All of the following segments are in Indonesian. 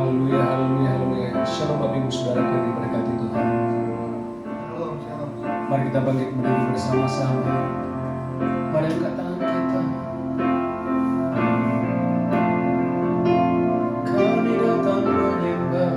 Haleluya, haleluya, haleluya. Shalom Bapak Ibu Saudara yang diberkati Tuhan. Mari kita bangkit berdiri bersama-sama. Mari angkat tangan kita. Kami datang menyembah.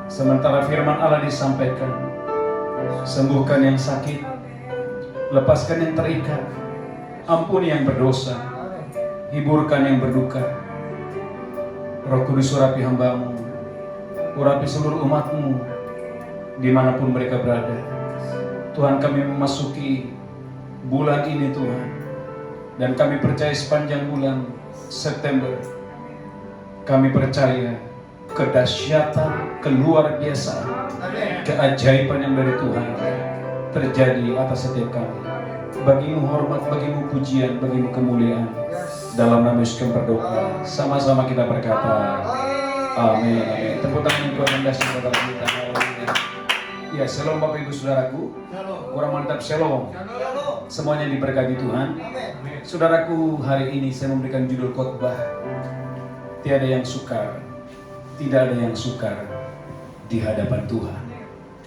Sementara firman Allah disampaikan, sembuhkan yang sakit, lepaskan yang terikat, ampuni yang berdosa, hiburkan yang berduka. Roh Kudus urapi hamba-Mu, urapi seluruh umat-Mu dimanapun mereka berada. Tuhan, kami memasuki bulan ini Tuhan, dan kami percaya sepanjang bulan September kami percaya kedahsyatan, keluar biasa, keajaiban yang dari Tuhan terjadi atas setiap kami. Bagimu hormat, bagimu pujian, bagimu kemuliaan. Dalam nama Yesus kami berdoa. Sama-sama kita berkata, Amin. Amin. Tepuk tangan untuk Anda saudara kita. Haleluya. Ya, shalom Bapak Ibu Saudaraku. Kurang mantap shalom. Semuanya diberkati Tuhan. Saudaraku, hari ini saya memberikan judul khotbah, tiada yang sukar, tidak ada yang sukar di hadapan Tuhan.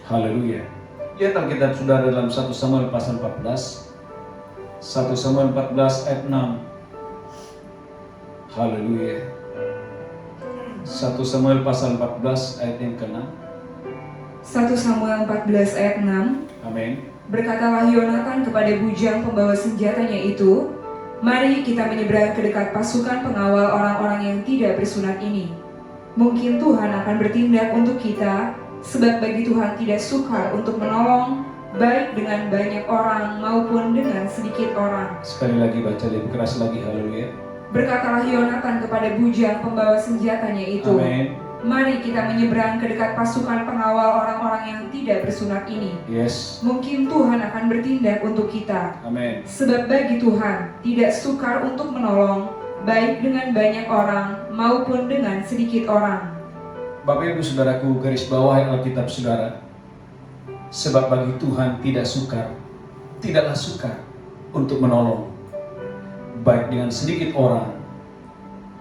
Haleluya. Ya, Alkitab saudara dalam 1 Samuel pasal 14. 1 Samuel 14 ayat 6. Haleluya. 1 Samuel pasal 14 ayat yang ke-6. 1 Samuel 14 ayat 6. Amin. Berkatalah Yonatan kepada bujang pembawa senjatanya itu, "Mari kita menyeberang ke dekat pasukan pengawal orang-orang yang tidak bersunat ini. Mungkin Tuhan akan bertindak untuk kita, sebab bagi Tuhan tidak sukar untuk menolong, baik dengan banyak orang maupun dengan sedikit orang." Sekali lagi baca lebih keras lagi. Haleluya. Berkatalah Yonatan kepada bujang pembawa senjatanya itu, Amin. "Mari kita menyeberang ke dekat pasukan pengawal orang-orang yang tidak bersunat ini. Yes. Mungkin Tuhan akan bertindak untuk kita. Amin. Sebab bagi Tuhan tidak sukar untuk menolong, baik dengan banyak orang maupun dengan sedikit orang." Bapak Ibu Saudaraku, garis bawah Alkitab saudara. Sebab bagi Tuhan tidak sukar, tidaklah sukar untuk menolong, baik dengan sedikit orang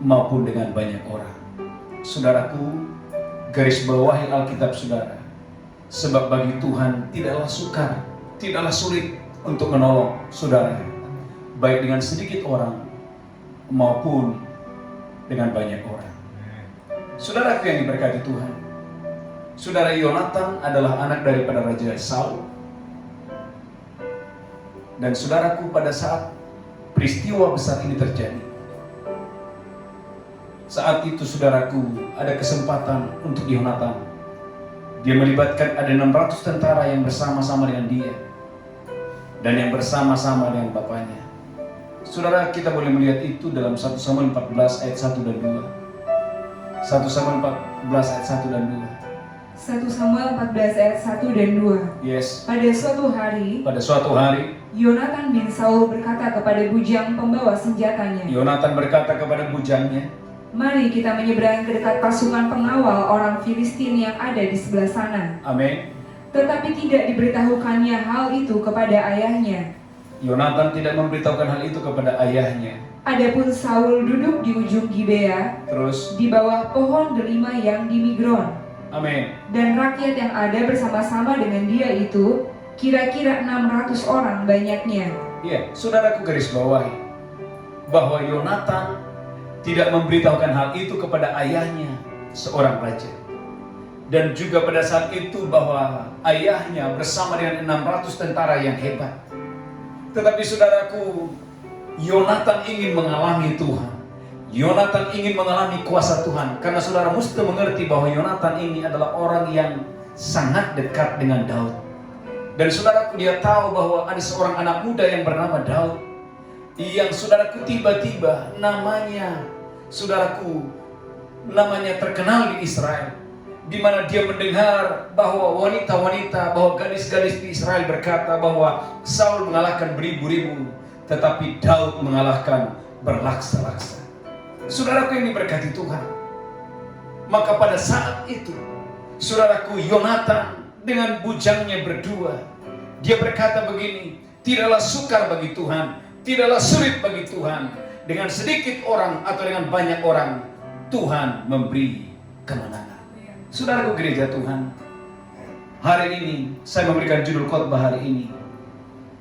maupun dengan banyak orang. Saudaraku, garis bawahi Alkitab saudara. Sebab bagi Tuhan tidaklah sukar, tidaklah sulit untuk menolong saudara, baik dengan sedikit orang maupun dengan banyak orang. Saudaraku yang diberkati Tuhan, saudara Yonatan adalah anak daripada Raja Saul. Dan saudaraku, pada saat peristiwa besar ini terjadi, saat itu saudaraku ada kesempatan untuk Yonatan. Dia melibatkan ada 600 tentara yang bersama-sama dengan dia dan yang bersama-sama dengan bapaknya. Saudara, kita boleh melihat itu dalam 1 Samuel 14 ayat 1 dan 2. 1 Samuel 14 ayat 1 dan 2. 1 Samuel 14 ayat 1 dan 2. Yes. Pada suatu hari, Yonatan bin Saul berkata kepada bujang pembawa senjatanya, Yonatan berkata kepada bujangnya, "Mari kita menyeberang ke dekat pasukan pengawal orang Filistin yang ada di sebelah sana." Amin. Tetapi tidak diberitahukannya hal itu kepada ayahnya. Yonatan tidak memberitahukan hal itu kepada ayahnya. Adapun Saul duduk di ujung Gibea, Terus, di bawah pohon delima yang di Migron. amin. Dan rakyat yang ada bersama-sama dengan dia itu kira-kira 600 orang banyaknya. Ya, saudaraku garis bawahi bahwa Yonatan tidak memberitahukan hal itu kepada ayahnya, seorang raja. Dan juga pada saat itu bahwa ayahnya bersama dengan 600 tentara yang hebat. Tetapi saudaraku, Yonatan ingin mengalami Tuhan. Yonatan ingin mengalami kuasa Tuhan. Karena saudara mesti mengerti bahwa Yonatan ini adalah orang yang sangat dekat dengan Daud. Dan saudaraku, dia tahu bahwa ada seorang anak muda yang bernama Daud, yang saudaraku tiba-tiba namanya terkenal di Israel, di mana dia mendengar bahwa wanita-wanita, bahwa gadis-gadis di Israel berkata bahwa Saul mengalahkan beribu-ribu, tetapi Daud mengalahkan berlaksa-laksa. Saudaraku yang diberkati Tuhan, maka pada saat itu, saudaraku, Yonatan dengan bujangnya berdua, dia berkata begini, tidaklah sukar bagi Tuhan, tidaklah sulit bagi Tuhan, dengan sedikit orang atau dengan banyak orang, Tuhan memberi kemenangan. Saudaraku gereja Tuhan, hari ini saya memberikan judul khotbah hari ini,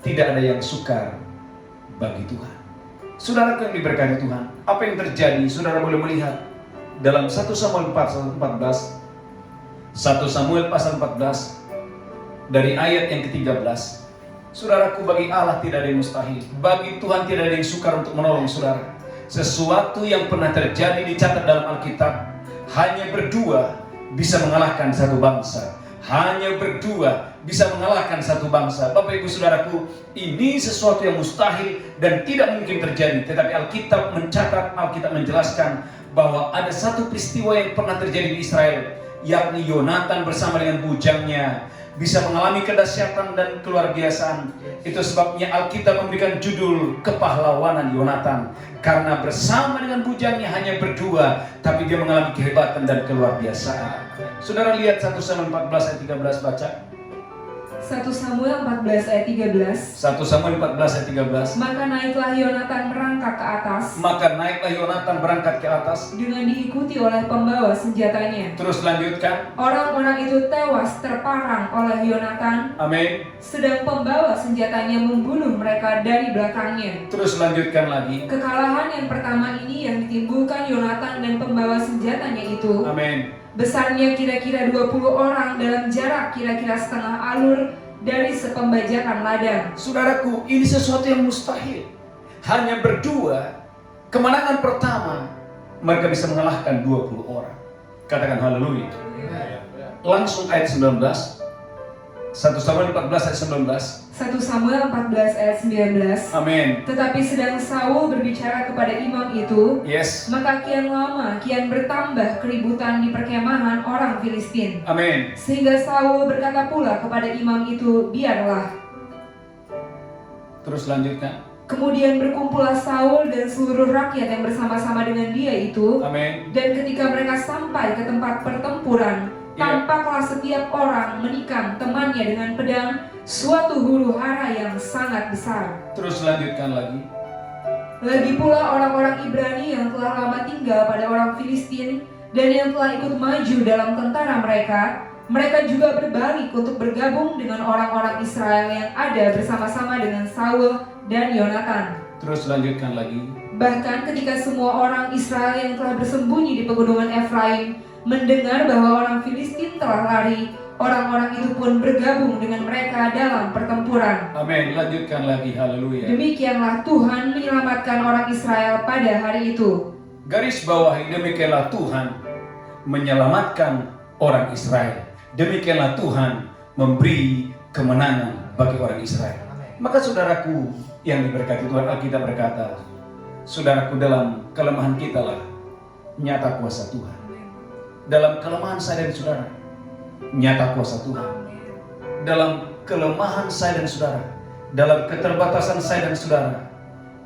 tidak ada yang sukar bagi Tuhan. Saudaraku yang diberkati Tuhan, apa yang terjadi saudara boleh melihat dalam 1 Samuel pasal 14. 1 Samuel pasal 14 dari ayat yang ke-13. Saudaraku, bagi Allah tidak ada yang mustahil, bagi Tuhan tidak ada yang sukar untuk menolong saudara. Sesuatu yang pernah terjadi dicatat dalam Alkitab, hanya berdua bisa mengalahkan satu bangsa. Hanya berdua bisa mengalahkan satu bangsa. Bapak Ibu Saudaraku, ini sesuatu yang mustahil dan tidak mungkin terjadi. Tetapi Alkitab mencatat, Alkitab menjelaskan bahwa ada satu peristiwa yang pernah terjadi di Israel, yakni Yonatan bersama dengan bujangnya bisa mengalami kedahsyatan dan keluar biasaan. Itu sebabnya Alkitab memberikan judul kepahlawanan Yonatan, karena bersama dengan bujangnya hanya berdua, tapi dia mengalami kehebatan dan keluar biasaan. Saudara lihat 1 Samuel 14 ayat 13, baca. 1 Samuel 14 ayat 13. 1 Samuel 14 ayat 13. Maka naiklah Yonatan merangkak ke atas. Maka naiklah Yonatan berangkat ke atas Dengan diikuti oleh pembawa senjatanya. Terus lanjutkan. Orang-orang itu tewas terparang oleh Yonatan. Amin. Sedang pembawa senjatanya membunuh mereka dari belakangnya. Terus lanjutkan lagi. Kekalahan yang pertama ini yang ditimbulkan Yonatan dan pembawa senjatanya itu, Amin. besarnya kira-kira 20 orang dalam jarak kira-kira setengah alur dari sepembajakan ladang. Saudaraku, ini sesuatu yang mustahil. Hanya berdua, kemenangan pertama, mereka bisa mengalahkan 20 orang. Katakan haleluya. Langsung ayat 19. 1 Samuel 14 ayat 19. 1 Samuel 14 ayat 19. Amin. Tetapi sedang Saul berbicara kepada imam itu, Yes. maka kian lama kian bertambah keributan di perkemahan orang Filistin. Amin. Sehingga Saul berkata pula kepada imam itu, biarlah. Terus lanjutkan. Kemudian berkumpullah Saul dan seluruh rakyat yang bersama-sama dengan dia itu. Amin. Dan ketika mereka sampai ke tempat pertempuran, tampaklah setiap orang menikam temannya dengan pedang, suatu huru hara yang sangat besar. Terus lanjutkan lagi. Lagi pula orang-orang Ibrani yang telah lama tinggal pada orang Filistin dan yang telah ikut maju dalam tentara mereka juga berbalik untuk bergabung dengan orang-orang Israel yang ada bersama-sama dengan Saul dan Yonatan. Terus lanjutkan lagi. Bahkan ketika semua orang Israel yang telah bersembunyi di pegunungan Efraim mendengar bahwa orang Filistin telah lari, orang-orang itu pun bergabung dengan mereka dalam pertempuran. Amin. Lanjutkan lagi. Haleluya. Demikianlah Tuhan menyelamatkan orang Israel pada hari itu. Garis bawahi, demikianlah Tuhan menyelamatkan orang Israel. Demikianlah Tuhan memberi kemenangan bagi orang Israel. Maka saudaraku yang diberkati Tuhan, Alkitab berkata, saudaraku, dalam kelemahan kita lah nyata kuasa Tuhan. Dalam kelemahan saya dan saudara, nyata kuasa Tuhan. Dalam kelemahan saya dan saudara, dalam keterbatasan saya dan saudara,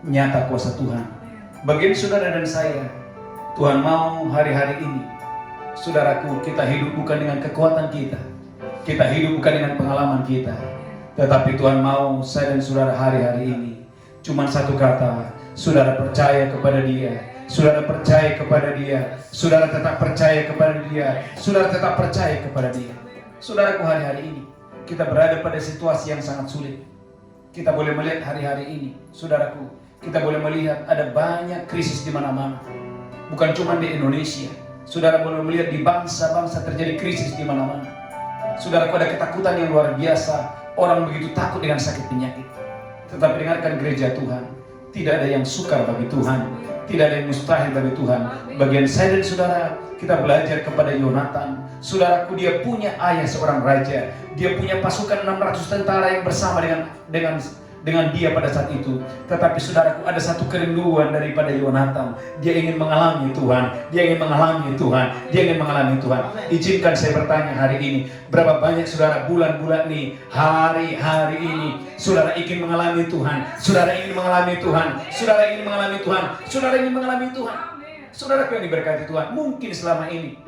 nyata kuasa Tuhan. Bagi saudara dan saya, Tuhan mau hari-hari ini, saudaraku, kita hidup bukan dengan kekuatan kita hidup bukan dengan pengalaman kita, tetapi Tuhan mau saya dan saudara hari-hari ini cuma satu kata, saudara percaya kepada Dia. Saudara percaya kepada Dia, saudara tetap percaya kepada Dia, saudara tetap percaya kepada Dia. Saudaraku, hari-hari ini kita berada pada situasi yang sangat sulit. Kita boleh melihat hari-hari ini, saudaraku, kita boleh melihat ada banyak krisis di mana-mana. Bukan cuma di Indonesia. Saudara boleh melihat di bangsa-bangsa terjadi krisis di mana-mana. Saudaraku, ada ketakutan yang luar biasa. Orang begitu takut dengan sakit penyakit. Tetapi dengarkan gereja Tuhan, tidak ada yang sukar bagi Tuhan. Tidak ada yang mustahil bagi Tuhan. Bagian saya dan saudara, kita belajar kepada Yonatan. Saudaraku, dia punya ayah seorang raja. Dia punya pasukan 600 tentara yang bersama dengan dia pada saat itu. Tetapi saudaraku, ada satu kerinduan daripada Yonatan. Dia ingin mengalami Tuhan. Dia ingin mengalami Tuhan. Dia ingin mengalami Tuhan. Izinkan saya bertanya hari ini, berapa banyak saudara bulan-bulan ini, hari-hari ini, saudara ingin mengalami Tuhan. Saudara ingin mengalami Tuhan. Saudara ingin mengalami Tuhan. Saudara ingin mengalami Tuhan. Saudara yang diberkati Tuhan, mungkin selama ini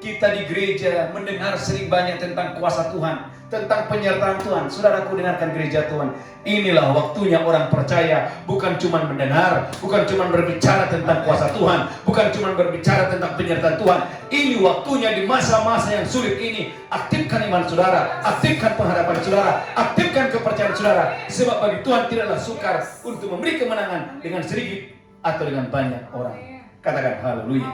kita di gereja mendengar sering banyak tentang kuasa Tuhan, tentang penyertaan Tuhan. Saudaraku, dengarkan gereja Tuhan. Inilah waktunya orang percaya bukan cuma mendengar, bukan cuma berbicara tentang kuasa Tuhan, bukan cuma berbicara tentang penyertaan Tuhan. Ini waktunya di masa-masa yang sulit ini, aktifkan iman saudara, aktifkan pengharapan saudara, aktifkan kepercayaan saudara. Sebab bagi Tuhan tidaklah sukar untuk memberi kemenangan dengan sedikit atau dengan banyak orang. Katakan haleluya.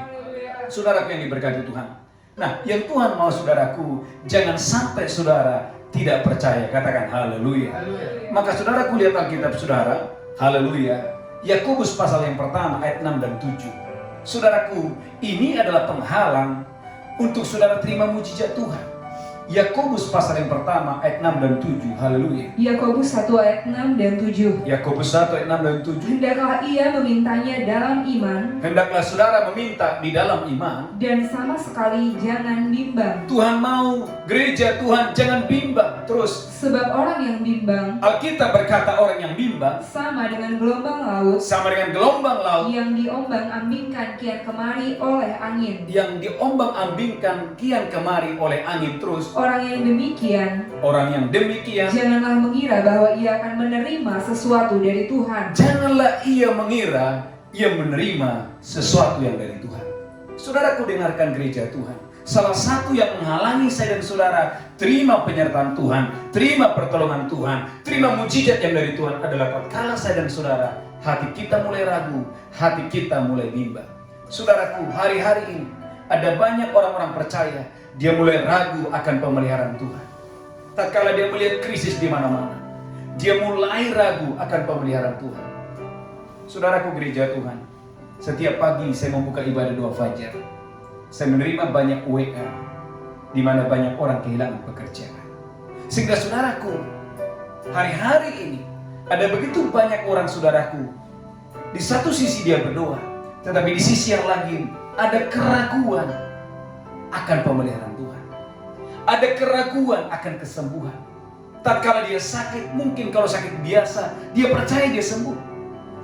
Saudaraku yang diberkati Tuhan. Nah, yang Tuhan mau saudaraku, jangan sampai saudara tidak percaya. Katakan haleluya. Maka saudaraku lihat Alkitab saudara, haleluya. Yakobus pasal yang pertama ayat 6 dan 7. Saudaraku, ini adalah penghalang untuk saudara terima mujizat Tuhan. Yakobus pasal yang pertama ayat 6 dan 7. Haleluya. Yakobus 1 ayat 6 dan 7. Yakobus 1 ayat 6 dan 7. Hendaklah ia memintanya dalam iman, Hendaklah saudara meminta di dalam iman. dan sama sekali jangan bimbang. Tuhan mau gereja Tuhan jangan bimbang. Terus Sebab orang yang bimbang Alkitab berkata orang yang bimbang sama dengan gelombang laut sama dengan gelombang laut yang diombang-ambingkan kian kemari oleh angin. yang diombang-ambingkan kian kemari oleh angin. Terus Orang yang demikian orang yang demikian janganlah mengira bahwa ia akan menerima sesuatu dari Tuhan. janganlah ia mengira ia menerima sesuatu yang dari Tuhan. Saudaraku, dengarkan gereja Tuhan. Salah satu yang menghalangi saya dan saudara terima penyertaan Tuhan, terima pertolongan Tuhan, terima mujizat yang dari Tuhan adalah tatkala saya dan saudara hati kita mulai ragu, hati kita mulai bimbang. Saudaraku, hari-hari ini ada banyak orang-orang percaya dia mulai ragu akan pemeliharaan Tuhan. Tatkala dia melihat krisis di mana-mana, dia mulai ragu akan pemeliharaan Tuhan. Saudaraku gereja Tuhan, setiap pagi saya membuka ibadah doa fajar. Saya menerima banyak WA di mana banyak orang kehilangan pekerjaan. Sehingga saudaraku, hari-hari ini ada begitu banyak orang saudaraku. Di satu sisi dia berdoa, tetapi di sisi yang lain ada keraguan akan pemeliharaan Tuhan. Ada keraguan akan kesembuhan. Tatkala dia sakit, mungkin kalau sakit biasa, dia percaya dia sembuh.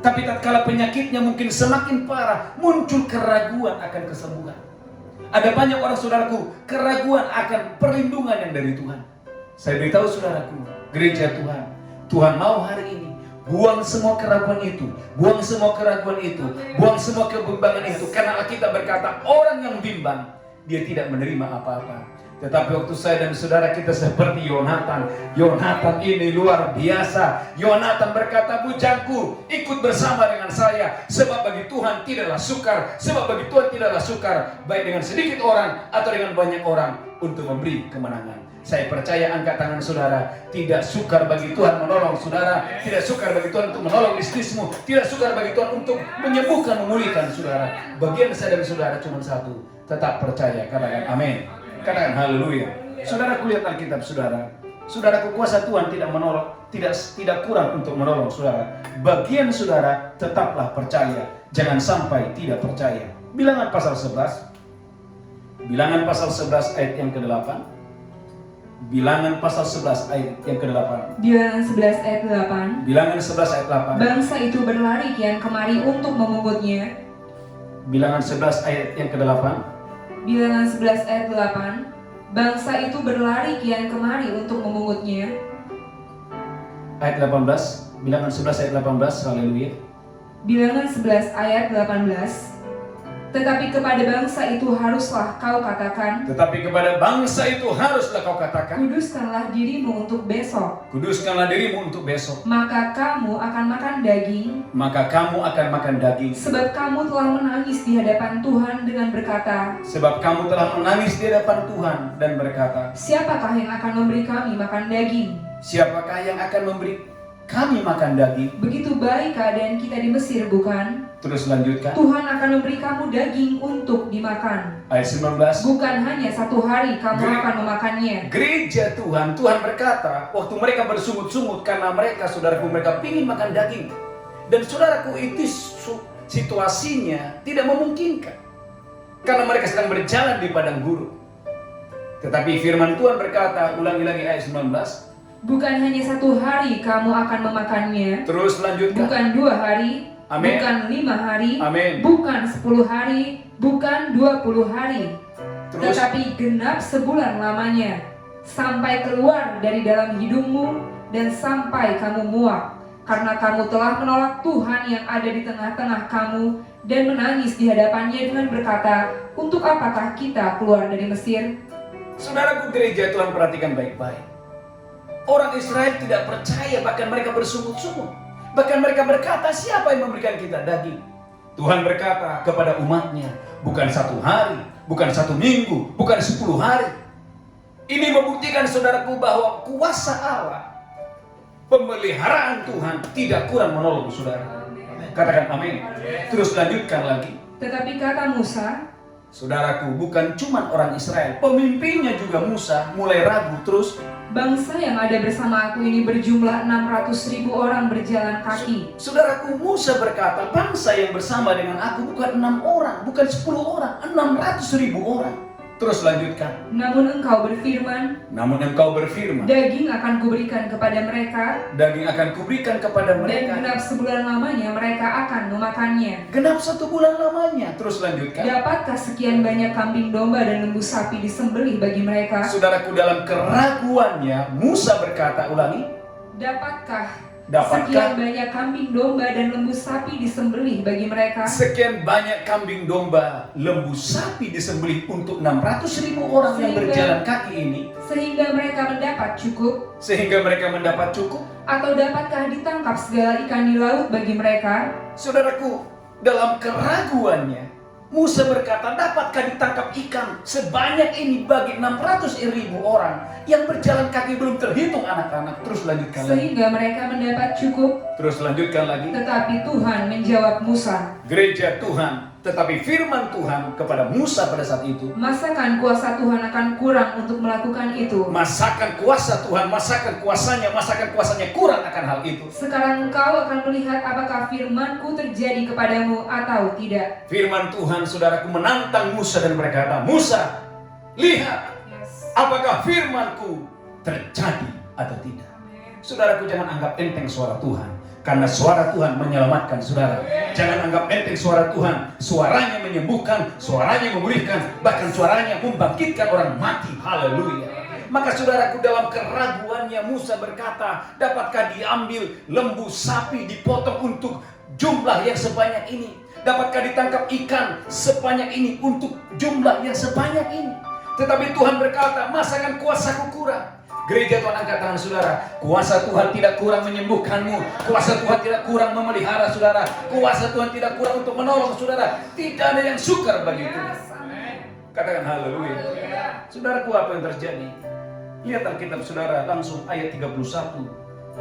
Tapi tatkala penyakitnya mungkin semakin parah, muncul keraguan akan kesembuhan. Ada banyak orang saudaraku, keraguan akan perlindungan yang dari Tuhan. Saya beritahu saudaraku, gereja Tuhan, Tuhan mau hari ini buang semua keraguan itu, buang semua keraguan itu, buang semua kebimbangan itu. Karena Alkitab berkata, orang yang bimbang, dia tidak menerima apa-apa. Tetapi waktu saya dan saudara kita seperti Yonatan. Yonatan ini luar biasa. Yonatan berkata, bujangku, ikut bersama dengan saya. Sebab bagi Tuhan tidaklah sukar. Sebab bagi Tuhan tidaklah sukar, baik dengan sedikit orang atau dengan banyak orang, untuk memberi kemenangan. Saya percaya angkat tangan saudara. Tidak sukar bagi Tuhan menolong saudara. Tidak sukar bagi Tuhan untuk menolong bisnismu. Tidak sukar bagi Tuhan untuk menyembuhkan, memulihkan saudara. Bagian saya dan saudara cuma satu. Tetap percaya. Katakan amin. Katakan haleluya. Saudara, kulihat Alkitab saudara. Saudaraku, kuasa Tuhan tidak menolong, tidak kurang untuk menolong saudara. Bagian saudara tetaplah percaya. Jangan sampai tidak percaya. Bilangan pasal 11. Bilangan pasal 11 ayat yang ke-8. Bilangan pasal 11 ayat yang ke-8. Bilangan 11 ayat 8. Bilangan 11 ayat 8. Bangsa itu berlari kian kemari untuk memungutnya. Bilangan 11 ayat yang ke-8. Bilangan 11 ayat 8. Bangsa itu berlari kian kemari untuk memungutnya. Ayat 18. Bilangan 11 ayat 18. Haleluya. Bilangan 11 ayat 18. Tetapi kepada bangsa itu haruslah kau katakan, Tetapi kepada bangsa itu haruslah kau katakan, kuduskanlah dirimu untuk besok, kuduskanlah dirimu untuk besok. maka kamu akan makan daging, Maka kamu akan makan daging. sebab kamu telah menangis di hadapan Tuhan dengan berkata, Sebab kamu telah menangis di hadapan Tuhan dan berkata, siapakah yang akan memberi kami makan daging? siapakah yang akan memberi kami makan daging? Begitu baik keadaan kita di Mesir, bukan? Terus lanjutkan. Tuhan akan memberi kamu daging untuk dimakan. Ayat 19. Bukan hanya satu hari kamu akan memakannya. Gereja Tuhan, Tuhan berkata, waktu mereka bersungut-sungut karena mereka, saudaraku, mereka ingin makan daging. Dan saudaraku, itu situasinya tidak memungkinkan. Karena mereka sedang berjalan di padang gurun. Tetapi firman Tuhan berkata, ulangi lagi ayat 19. Bukan hanya satu hari kamu akan memakannya. Terus lanjutkan. Bukan 2 hari. Amin. Bukan 5 hari. Amin. Bukan 10 hari. Bukan 20 hari. Terus. Tetapi genap sebulan lamanya. Sampai keluar dari dalam hidungmu dan sampai kamu muak. Karena kamu telah menolak Tuhan yang ada di tengah-tengah kamu dan menangis di hadapannya dengan berkata, untuk apakah kita keluar dari Mesir? Saudaraku, gereja Tuhan, perhatikan baik-baik. Orang Israel tidak percaya, bahkan mereka bersungut-sungut. Bahkan mereka berkata, siapa yang memberikan kita daging? Tuhan berkata kepada umatnya, bukan 1 hari, bukan 1 minggu, bukan 10 hari. Ini membuktikan saudaraku bahwa kuasa Allah, pemeliharaan Tuhan tidak kurang menolong saudara. Katakan amin. Terus lanjutkan lagi. Tetapi kata Musa, Saudaraku, bukan cuma orang Israel, pemimpinnya juga Musa mulai ragu terus. Bangsa yang ada bersama aku ini berjumlah 600.000 orang berjalan kaki. Saudaraku, Musa berkata, bangsa yang bersama dengan aku bukan 6 orang, bukan 10 orang, 600.000 orang. Terus lanjutkan. Namun engkau berfirman, daging akan kuberikan kepada mereka, dan genap sebulan lamanya mereka akan memakannya. Genap 1 bulan lamanya. Terus lanjutkan. Dapatkah sekian banyak kambing domba dan lembu sapi disembelih bagi mereka? Saudaraku, dalam keraguannya Musa berkata, ulangi. Dapatkah sekian banyak kambing domba dan lembu sapi disembelih bagi mereka? Sekian banyak kambing domba, lembu sapi disembelih untuk 600.000 orang yang berjalan kaki ini. Sehingga mereka mendapat cukup. Atau dapatkah ditangkap segala ikan di laut bagi mereka? Saudaraku, dalam keraguannya Musa berkata, dapatkah ditangkap ikan sebanyak ini bagi 600.000 orang yang berjalan kaki, belum terhitung anak-anak. Terus lanjutkan lagi. Sehingga mereka mendapat cukup. Terus lanjutkan lagi. Tetapi Tuhan menjawab Musa. Gereja Tuhan, tetapi firman Tuhan kepada Musa pada saat itu. Masakan kuasa Tuhan akan kurang untuk melakukan itu? Masakan kuasa Tuhan, masakan kuasanya kurang akan hal itu. Sekarang engkau akan melihat apakah firmanku terjadi kepadamu atau tidak. Firman Tuhan, saudaraku, menantang Musa dan berkata, Musa, lihat apakah firmanku terjadi atau tidak. Saudaraku, jangan anggap enteng suara Tuhan. Karena suara Tuhan menyelamatkan saudara. Jangan anggap enteng suara Tuhan. Suaranya menyembuhkan, suaranya memulihkan, bahkan suaranya membangkitkan orang mati. Haleluya. Maka saudaraku, dalam keraguannya Musa berkata, dapatkah diambil lembu sapi dipotong untuk jumlah yang sebanyak ini? Dapatkah ditangkap ikan sebanyak ini untuk jumlah yang sebanyak ini? Tetapi Tuhan berkata, masakan kuasaku kurang? Gereja Tuhan, angkat tangan saudara. Kuasa Tuhan tidak kurang menyembuhkanmu. Kuasa Tuhan tidak kurang memelihara saudara. Kuasa Tuhan tidak kurang untuk menolong saudara. Tidak ada yang sukar bagi Tuhan. Katakan haleluya. Saudaraku, apa yang terjadi? Lihat Alkitab saudara, langsung ayat 31.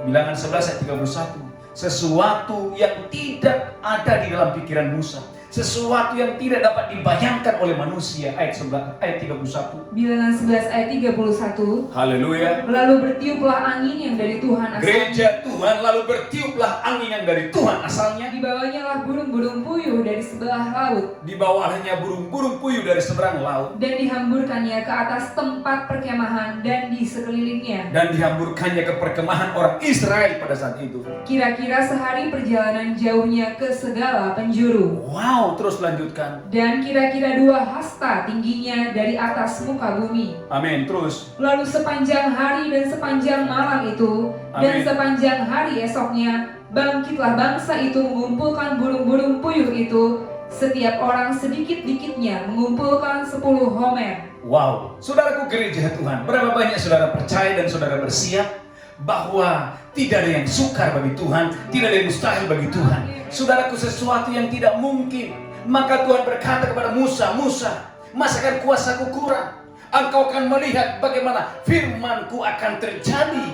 Bilangan 11 ayat 31. Sesuatu yang tidak ada di dalam pikiran Musa. Sesuatu yang tidak dapat dibayangkan oleh manusia. Ayat 31. Bilangan 11 ayat 31. Haleluya. Lalu bertiuplah angin yang dari Tuhan asalnya. Gereja Tuhan, lalu bertiuplah angin yang dari Tuhan asalnya. Dibawanya lah burung-burung puyuh dari sebelah laut. Dibawahnya burung-burung puyuh dari seberang laut. Dan dihamburkannya ke atas tempat perkemahan dan di sekelilingnya. Dan dihamburkannya ke perkemahan orang Israel pada saat itu. Kira-kira sehari perjalanan jauhnya ke segala penjuru. Wow. Terus lanjutkan. Dan kira-kira 2 hasta tingginya dari atas muka bumi. Amin. Terus. Lalu sepanjang hari dan sepanjang malam itu, Amin. dan sepanjang hari esoknya, bangkitlah bangsa itu mengumpulkan burung-burung puyuh itu, setiap orang sedikit-dikitnya mengumpulkan 10 homer. Wow. Saudaraku, gereja Tuhan, berapa banyak saudara percaya dan saudara bersiap bahwa tidak ada yang sukar bagi Tuhan, tidak ada yang mustahil bagi Tuhan. Saudaraku, sesuatu yang tidak mungkin. Maka Tuhan berkata kepada Musa, Musa, masakan kuasaku kurang? Engkau akan melihat bagaimana firmanku akan terjadi.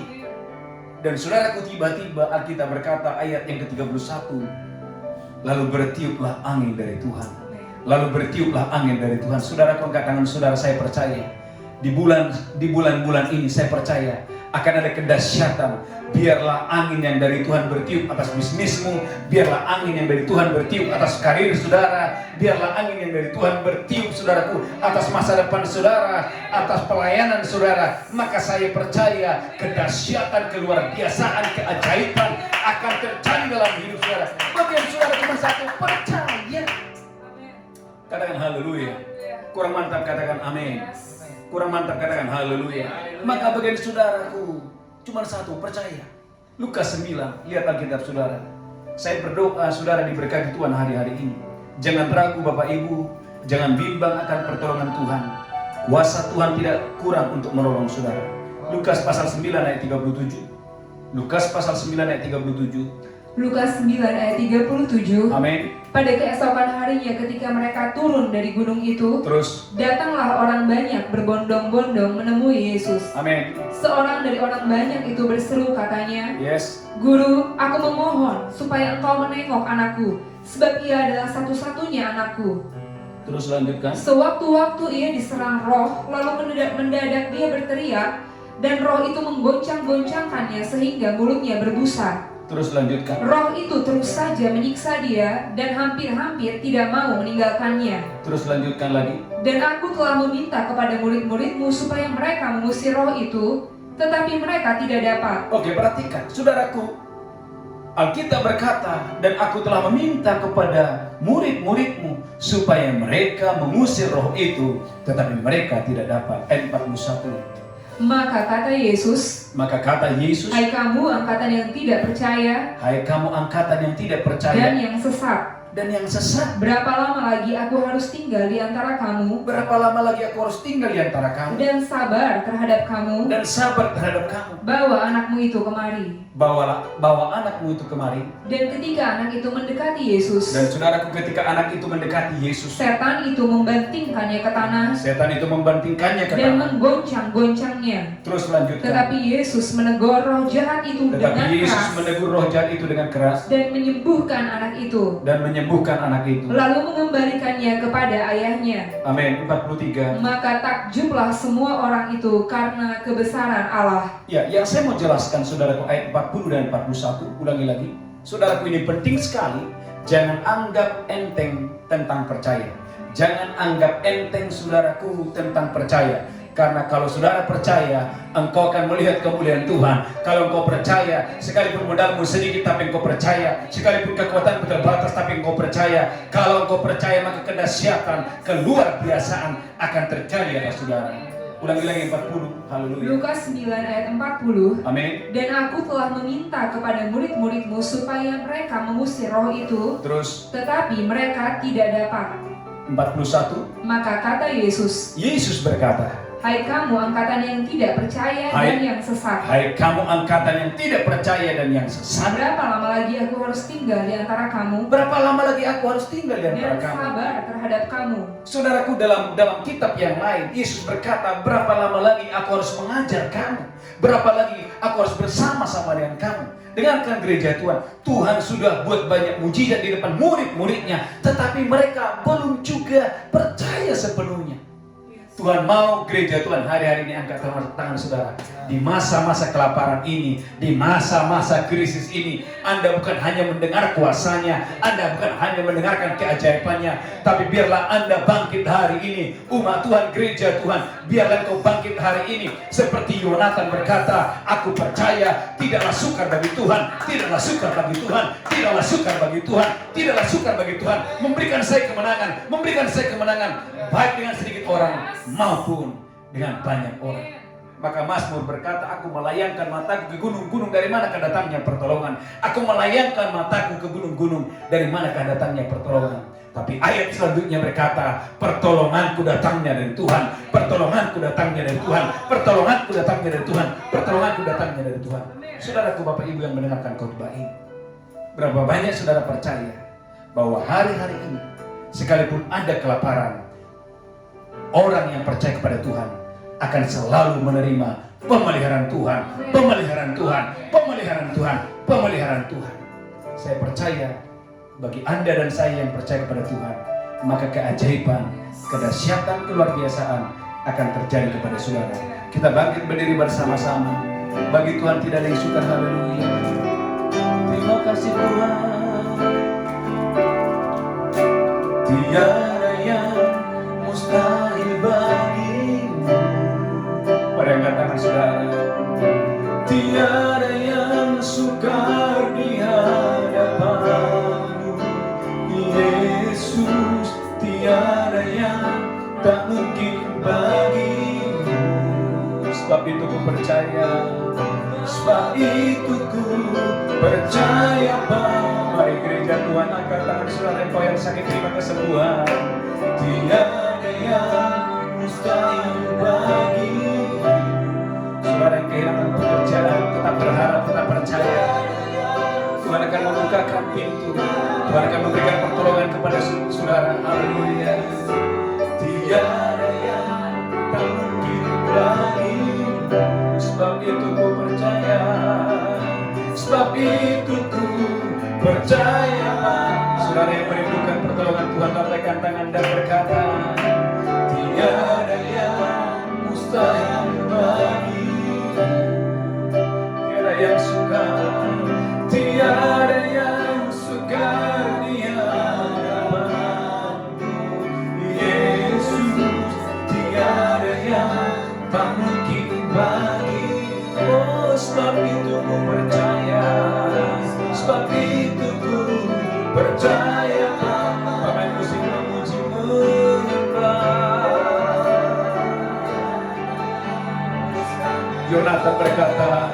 Dan saudaraku, tiba-tiba Alkitab berkata ayat yang ke-31, lalu bertiuplah angin dari Tuhan. Lalu bertiuplah angin dari Tuhan. Saudaraku, angkat tangan saudara, saya percaya di bulan-bulan ini saya percaya akan ada kedahsyatan. Biarlah angin yang dari Tuhan bertiup atas bisnismu. Biarlah angin yang dari Tuhan bertiup atas karir saudara. Biarlah angin yang dari Tuhan bertiup, saudaraku, atas masa depan saudara, atas pelayanan saudara. Maka saya percaya kedahsyatan, keluar biasaan, keajaiban akan terjadi dalam hidup saudara. Bagi yang saudara cuma satu, percaya. Katakan haleluya. Kurang mantap, katakan amin. Kurang mantap, katakan haleluya. Maka bagian saudaraku cuma satu, percaya. Lukas 9, lihat Alkitab saudara. Saya berdoa saudara diberkati Tuhan hari-hari ini. Jangan ragu Bapak Ibu, jangan bimbang akan pertolongan Tuhan. Kuasa Tuhan tidak kurang untuk menolong saudara. Lukas pasal 9 ayat 37. Lukas pasal 9 ayat 37. Lukas 9 ayat 37. Amin. Pada keesokan harinya ketika mereka turun dari gunung itu, Terus. datanglah orang banyak berbondong-bondong menemui Yesus. Amin. Seorang dari orang banyak itu berseru katanya, Yes. Guru, aku memohon supaya engkau menengok anakku, sebab ia adalah satu-satunya anakku. Terus lanjutkan. Sewaktu-waktu ia diserang roh, lalu mendadak dia berteriak, dan roh itu menggoncang-goncangkannya sehingga mulutnya berbusa. Terus lanjutkan. Roh itu terus saja menyiksa dia dan hampir-hampir tidak mau meninggalkannya. Terus lanjutkan lagi. Dan aku telah meminta kepada murid-muridmu supaya mereka mengusir roh itu, tetapi mereka tidak dapat. Oke, perhatikan, saudaraku. Alkitab berkata, dan aku telah meminta kepada murid-muridmu supaya mereka mengusir roh itu, tetapi mereka tidak dapat. Ayat 41. Maka kata Yesus, Hai kamu angkatan yang tidak percaya, hai kamu angkatan yang tidak dan percaya yang sesat, dan yang sesat. berapa lama lagi aku harus tinggal di antara kamu, Berapa lama lagi aku harus tinggal di antara kamu dan sabar terhadap kamu, dan sabar terhadap kamu. bawa anakmu itu kemari. Bawa anakmu itu kemari. Dan ketika anak itu mendekati Yesus, Dan saudaraku, ketika anak itu mendekati Yesus, setan itu membantingkannya ke tanah setan itu membantingkannya ke dan tanah. menggoncang-goncangnya. Terus lanjutkan. Tetapi Yesus menegur roh jahat itu dengan Tetapi Yesus keras menegur roh jahat itu dengan keras dan menyembuhkan anak itu, dan menyembuhkan anak itu. lalu mengembalikannya kepada ayahnya. Amin. 43. Maka takjublah semua orang itu karena kebesaran Allah. Ya, yang saya mau jelaskan saudaraku, ayat 40 dan 41. Ulangi lagi. Saudaraku, ini penting sekali. Jangan anggap enteng tentang percaya. Jangan anggap enteng saudaraku tentang percaya. Karena kalau saudara percaya, engkau akan melihat kemuliaan Tuhan. Kalau engkau percaya, sekalipun modalmu sedikit tapi engkau percaya, sekalipun kekuatanmu terbatas tapi engkau percaya, kalau engkau percaya maka kedahsyatan, keluar biasaan akan terjadi atas saudara. Ulangi lagi 40. Haleluya. Lukas 9 ayat 40. Amin. Dan aku telah meminta kepada murid-muridmu supaya mereka mengusir roh itu, Terus tetapi mereka tidak dapat. 41. Maka kata Yesus, Yesus berkata, hai kamu angkatan yang tidak percaya dan yang sesat, hai kamu angkatan yang tidak percaya dan yang sesat. berapa lama lagi aku harus tinggal di antara kamu, Berapa lama lagi aku harus tinggal di antara dan kamu? sabar terhadap kamu. Saudaraku, dalam kitab yang lain, Yesus berkata, berapa lama lagi aku harus mengajar kamu? Berapa lagi aku harus bersama-sama dengan kamu? Dengarkan gereja Tuhan, Tuhan sudah buat banyak mujizat di depan murid-muridnya, tetapi mereka belum juga percaya sepenuhnya. Tuhan mau gereja Tuhan hari-hari ini angkat tangan saudara. Di masa-masa kelaparan ini, di masa-masa krisis ini, Anda bukan hanya mendengar kuasanya, Anda bukan hanya mendengarkan keajaibannya, tapi biarlah Anda bangkit hari ini. Umat Tuhan, gereja Tuhan, biarlah kau bangkit hari ini. Seperti Yonatan berkata, aku percaya tidaklah sukar bagi Tuhan, tidaklah sukar bagi Tuhan, tidaklah sukar bagi Tuhan, tidaklah sukar bagi Tuhan memberikan saya kemenangan, baik dengan sedikit orang maupun dengan banyak orang. Maka Mazmur berkata, aku melayangkan mataku ke gunung-gunung, dari manakah datangnya pertolongan? Aku melayangkan mataku ke gunung-gunung, dari manakah datangnya pertolongan? Tapi ayat selanjutnya berkata, pertolonganku datangnya dari Tuhan, pertolonganku datangnya dari Tuhan, pertolonganku datangnya dari Tuhan, pertolonganku datangnya dari Tuhan. Saudaraku, Bapak Ibu yang mendengarkan khotbah ini, berapa banyak saudara percaya bahwa hari-hari ini, sekalipun ada kelaparan, orang yang percaya kepada Tuhan akan selalu menerima pemeliharaan Tuhan, pemeliharaan Tuhan, pemeliharaan Tuhan, pemeliharaan Tuhan. Saya percaya bagi Anda dan saya yang percaya kepada Tuhan, maka keajaiban, kedahsyatan, keluar biasaan akan terjadi kepada saudara. Kita bangkit berdiri bersama-sama. Bagi Tuhan tidak ada yang sukar. Haleluya. Terima kasih Tuhan. Tiada yang mustahil bagimu. Pada yang katakan saudara, tiada yang sukar di hadapanmu, Yesus. Tiada yang tak mungkin bagimu. Sebab itu ku percaya, sebab itu ku percaya. Mari gereja Tuhan, angkat tangan saudara, engkau yang sakit terima kesembuhan. Tiada yang mustahil bagimu. Saudara yang kehilangan pekerjaan, tetap berharap, tetap percaya. Tuhan akan membukakan pintu, Tuhan akan memberikan pertolongan kepada saudara. Haleluya. Tiada yang tak mungkin bagimu. Sebab itu ku percaya, sebab itu ku percaya. Saudara yang merindukan pertolongan Tuhan, katakan tangan dan berkata, tiada yang mustahil bagimu, tiada yang sukar, tiada yang sukar di hadapanmu, Yesus, tiada yang tak mungkin bagimu. Oh, sebab itu ku percaya, sebab itu ku percaya. Pemain musik memuji menyembah. Yonatan berkata,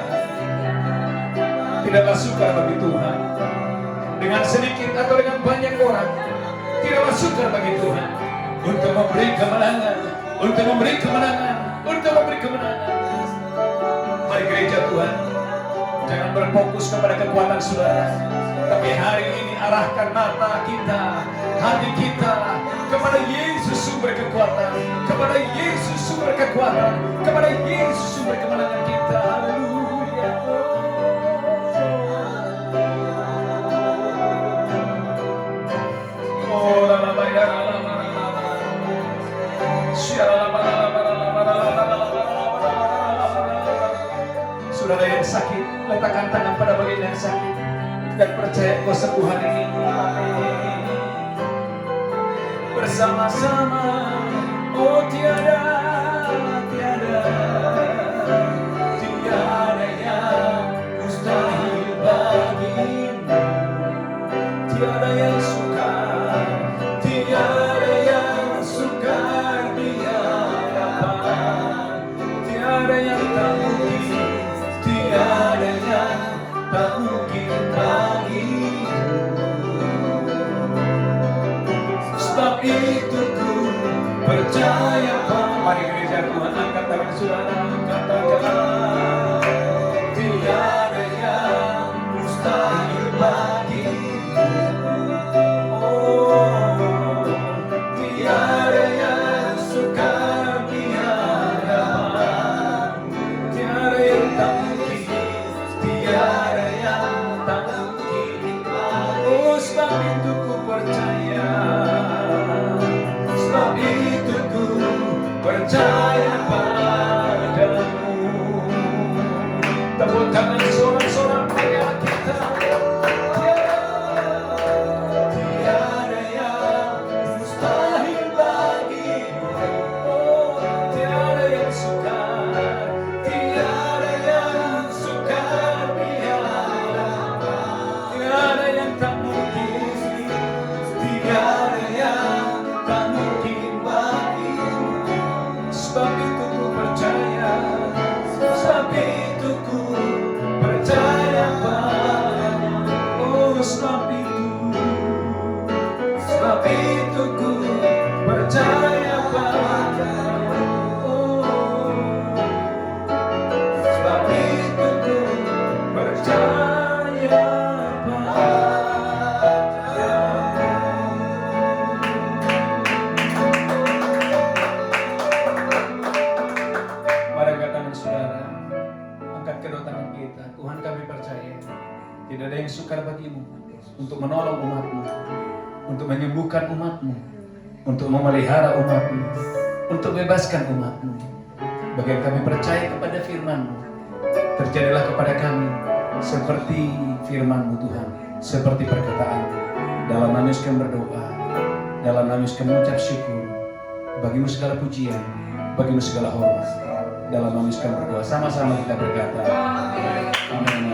tidaklah sukar bagi Tuhan dengan sedikit atau dengan banyak orang, tidaklah sukar bagi Tuhan untuk memberi kemenangan, untuk memberi kemenangan, untuk memberi kemenangan. Mari gereja Tuhan, jangan berfokus kepada kekuatan saudara, tapi hari ini arahkan mata kita, hati kita kepada Yesus sumber kekuatan, kepada Yesus sumber kekuatan, kepada Yesus sumber kemenangan kita. Haleluya. Oh, saudara yang sakit, letakkan tangan pada bagian yang sakit dan percaya bahwa sembuhan ini bersama-sama. Oh, tiada yang mustahil bagimu, tiada yang sukar, tiada yang sukar di hadapan, tiada yang tak mungkin, tiada yang tak mungkin bagimu. Sebab itu ku percaya. Mari gereja Tuhan, angkat tangan saudara, katakan, tiada yang mustahil bagimu. Oh, tiada yang sukar di hadapan, tiada yang tak mungkin, tiada yang tak mungkin. Oh, sebab itu ku percaya, sebab itu ku percaya padamu. Tepuk tangan sorak-sorak bagi kita. Tiada yang mustahil bagimu, oh, tiada yang sukar, tiada yang sukar di hadapan, tiada yang tak mungkin, tiada yang tak mungkin bagimu. Sebab itu ku percaya, sebab itu ku percaya padamu. Oh, sebab itu ku percaya padamu. Oh, sebab itu ku percaya padamu. Mari angkat tangan saudara, angkat kedua tangan kita. Tuhan, kami percaya tidak ada yang sukar bagimu untuk menolong umatmu, untuk menyembuhkan umatmu, untuk memelihara umatmu, untuk bebaskan umatmu. Bagian kami percaya kepada firman-Mu, terjadilah kepada kami seperti firman-Mu Tuhan, seperti perkataan-Mu. Dalam nama Yesus kami berdoa, dalam nama Yesus kami mengucap syukur. Bagimu segala pujian, bagimu segala hormat. Dalam nama Yesus kami berdoa, sama-sama kita berkata, amin.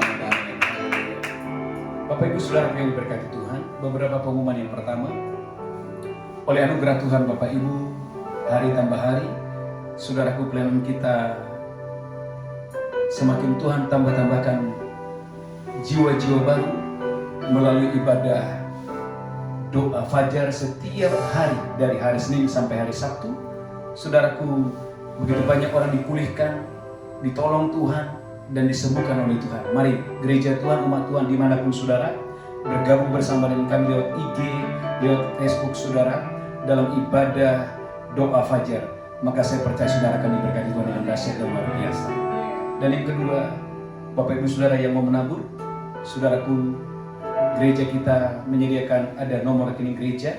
Bapak Ibu Saudara yang diberkati Tuhan, beberapa pengumuman. Yang pertama, oleh anugerah Tuhan Bapak Ibu, hari tambah hari, saudaraku, pelayanan kita semakin Tuhan tambah-tambahkan jiwa-jiwa baru melalui ibadah doa fajar setiap hari dari hari Senin sampai hari Sabtu. Saudaraku, begitu banyak orang dipulihkan, ditolong Tuhan, dan disembuhkan oleh Tuhan. Mari gereja Tuhan, umat Tuhan dimanapun saudara, bergabung bersama dengan kami lewat IG, lewat Facebook saudara, dalam ibadah doa fajar. Maka saya percaya saudara akan diberkati Tuhan dengan dahsyat dan luar biasa. Dan yang kedua, Bapak Ibu Saudara yang mau menabur, saudaraku, gereja kita menyediakan ada nomor rekening gereja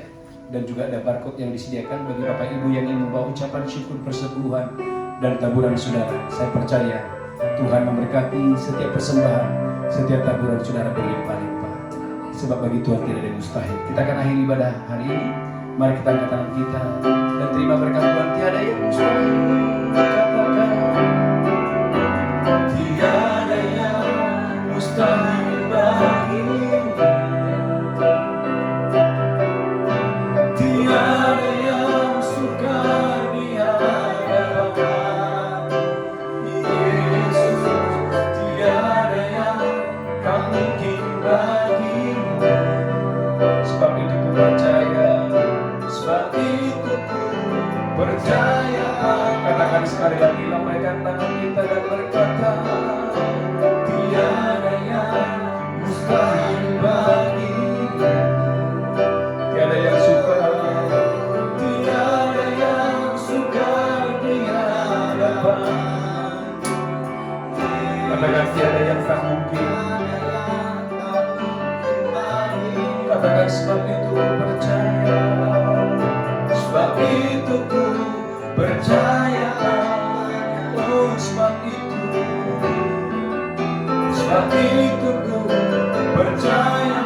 dan juga ada barcode yang disediakan bagi Bapak Ibu yang ingin membawa ucapan syukur persembuhan dan taburan saudara. Saya percaya Tuhan memberkati setiap persembahan, setiap taburan saudara berlimpah-limpah. Sebab bagi Tuhan tidak ada yang mustahil. Kita akan akhiri ibadah hari ini. Mari kita angkat tangan kita dan terima berkat Tuhan. Tiada yang mustahil. Katakan, tiada yang mustahil bagimu. Tiada yang sukar di hadapan Yesus. Tiada yang tak mungkin bagimu. Sebab itu ku percaya, sebab itu ku percaya. Katakan sekali lagi, lambaikan tangan kita dan berkata, tiada yang mustahil bagimu. Tiada yang sukar, tiada yang sukar di hadapan. Katakan tiada yang tak mungkin. Katakan sebab itu ku percaya, sebab itu ku percaya. Oh sebab itu ku percaya.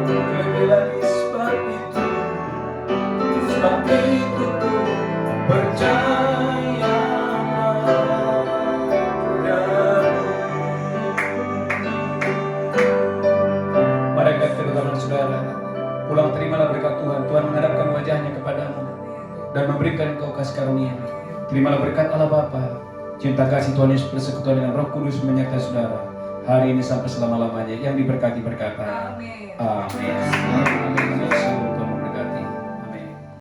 Lebih lagi sebab itu ku percaya. Mari kita terutama saudara, pulang terimalah berkat Tuhan. Tuhan menghadapkan wajahnya kepadamu dan memberikan engkau kasih karunia. Terimalah berkat Allah Bapa, cinta kasih Tuhan Yesus, persekutuan dengan Roh Kudus menyertai saudara hari ini sampai selama-lamanya. Yang diberkati berkata, Amin. Amin.